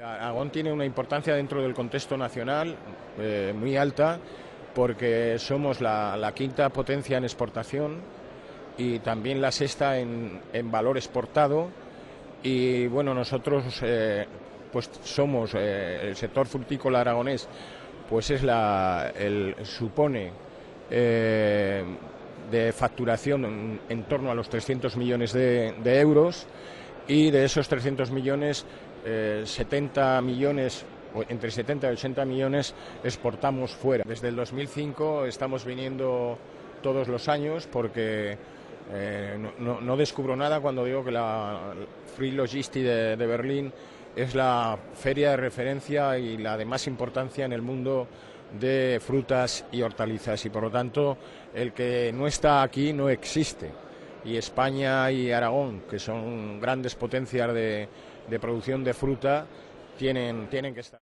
Aragón tiene una importancia dentro del contexto nacional muy alta porque somos la quinta potencia en exportación y también la sexta en valor exportado. Y bueno, nosotros pues somos el sector frutícola aragonés, pues supone de facturación en torno a los 300 millones de euros, y de esos 300 millones 70 millones, entre 70 y 80 millones exportamos fuera. Desde el 2005 estamos viniendo todos los años porque no descubro nada cuando digo que la Free Logistic de Berlín es la feria de referencia y la de más importancia en el mundo de frutas y hortalizas, y por lo tanto el que no está aquí no existe. Y España y Aragón, que son grandes potencias de producción de fruta, tienen que estar.